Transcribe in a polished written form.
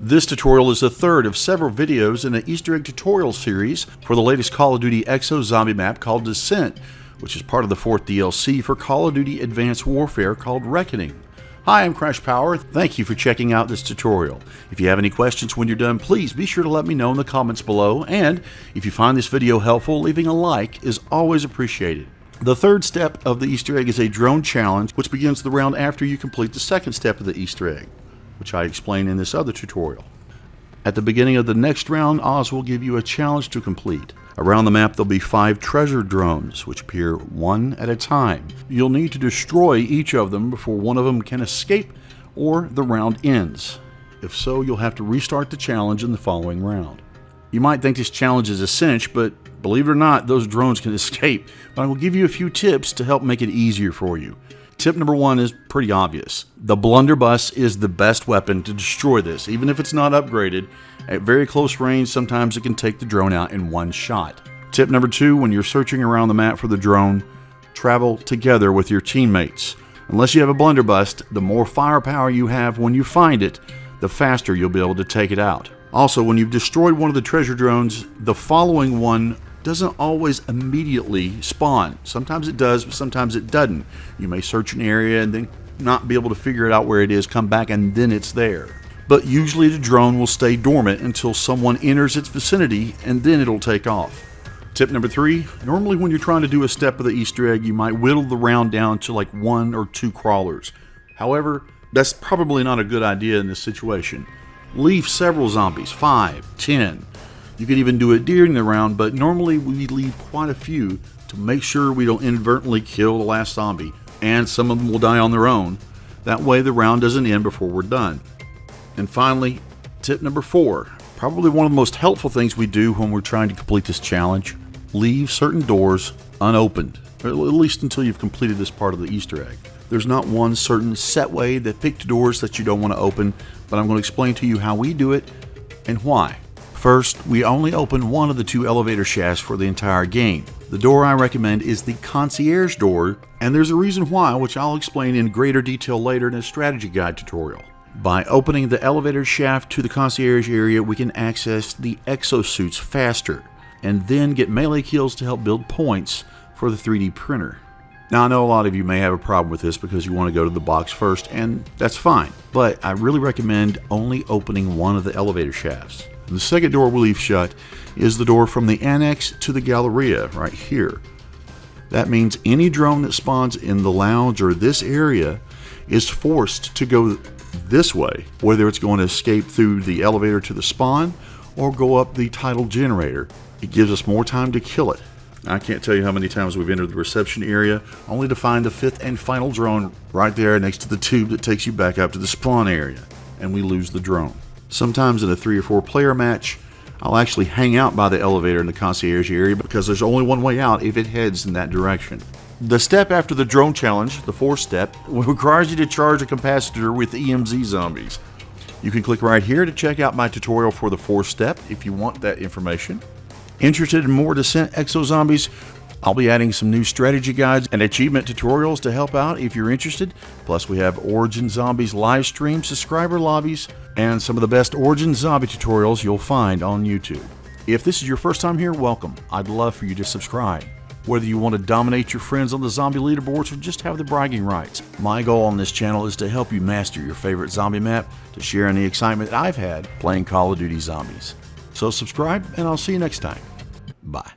This tutorial is the third of several videos in an Easter egg tutorial series for the latest Call of Duty Exo Zombie map called Descent, which is part of the 4th DLC for Call of Duty Advanced Warfare called Reckoning. Hi, I'm Crash Power. Thank you for checking out this tutorial. If you have any questions when you're done, please be sure to let me know in the comments below, and if you find this video helpful, leaving a like is always appreciated. The third step of the Easter egg is a drone challenge, which begins the round after you complete the second step of the Easter egg, which I explain in this other tutorial. At the beginning of the next round, Oz will give you a challenge to complete. Around the map there'll be 5 treasure drones, which appear one at a time. You'll need to destroy each of them before one of them can escape or the round ends. If so, you'll have to restart the challenge in the following round. You might think this challenge is a cinch, but believe it or not, those drones can escape. But I will give you a few tips to help make it easier for you. Tip number 1 is pretty obvious. The blunderbuss is the best weapon to destroy this, even if it's not upgraded. At very close range, sometimes it can take the drone out in one shot. Tip number 2, when you're searching around the map for the drone, travel together with your teammates. Unless you have a blunderbuss, the more firepower you have when you find it, the faster you'll be able to take it out. Also, when you've destroyed one of the treasure drones, the following one doesn't always immediately spawn. Sometimes it does, but sometimes it doesn't. You may search an area and then not be able to figure it out where it is, come back, and then it's there. But usually the drone will stay dormant until someone enters its vicinity, and then it'll take off. Tip number 3, normally when you're trying to do a step of the Easter egg, you might whittle the round down to like 1 or 2 crawlers. However, that's probably not a good idea in this situation. Leave several zombies, 5, 10. You could even do it during the round, but normally we leave quite a few to make sure we don't inadvertently kill the last zombie, and some of them will die on their own. That way the round doesn't end before we're done. And finally, tip number 4, probably one of the most helpful things we do when we're trying to complete this challenge: leave certain doors unopened, or at least until you've completed this part of the Easter egg. There's not one certain set way to pick doors that you don't want to open, but I'm going to explain to you how we do it and why. First, we only open one of the 2 elevator shafts for the entire game. The door I recommend is the concierge door, and there's a reason why, which I'll explain in greater detail later in a strategy guide tutorial. By opening the elevator shaft to the concierge area, we can access the exosuits faster, and then get melee kills to help build points for the 3D printer. Now, I know a lot of you may have a problem with this because you want to go to the box first, and that's fine, but I really recommend only opening one of the elevator shafts. The second door we leave shut is the door from the annex to the Galleria right here. That means any drone that spawns in the lounge or this area is forced to go this way, whether it's going to escape through the elevator to the spawn or go up the tidal generator. It gives us more time to kill it. I can't tell you how many times we've entered the reception area only to find the 5th and final drone right there next to the tube that takes you back up to the spawn area, and we lose the drone. Sometimes in a 3 or 4 player match, I'll actually hang out by the elevator in the concierge area because there's only one way out if it heads in that direction. The step after the drone challenge, the 4th step, requires you to charge a capacitor with EMZ zombies. You can click right here to check out my tutorial for the 4th step if you want that information. Interested in more Descent Exo Zombies? I'll be adding some new strategy guides and achievement tutorials to help out if you're interested. Plus, we have Origin Zombies live stream, subscriber lobbies, and some of the best Origin Zombie tutorials you'll find on YouTube. If this is your first time here, welcome. I'd love for you to subscribe. Whether you want to dominate your friends on the zombie leaderboards or just have the bragging rights, my goal on this channel is to help you master your favorite zombie map, to share in the excitement I've had playing Call of Duty Zombies. So subscribe, and I'll see you next time. Bye.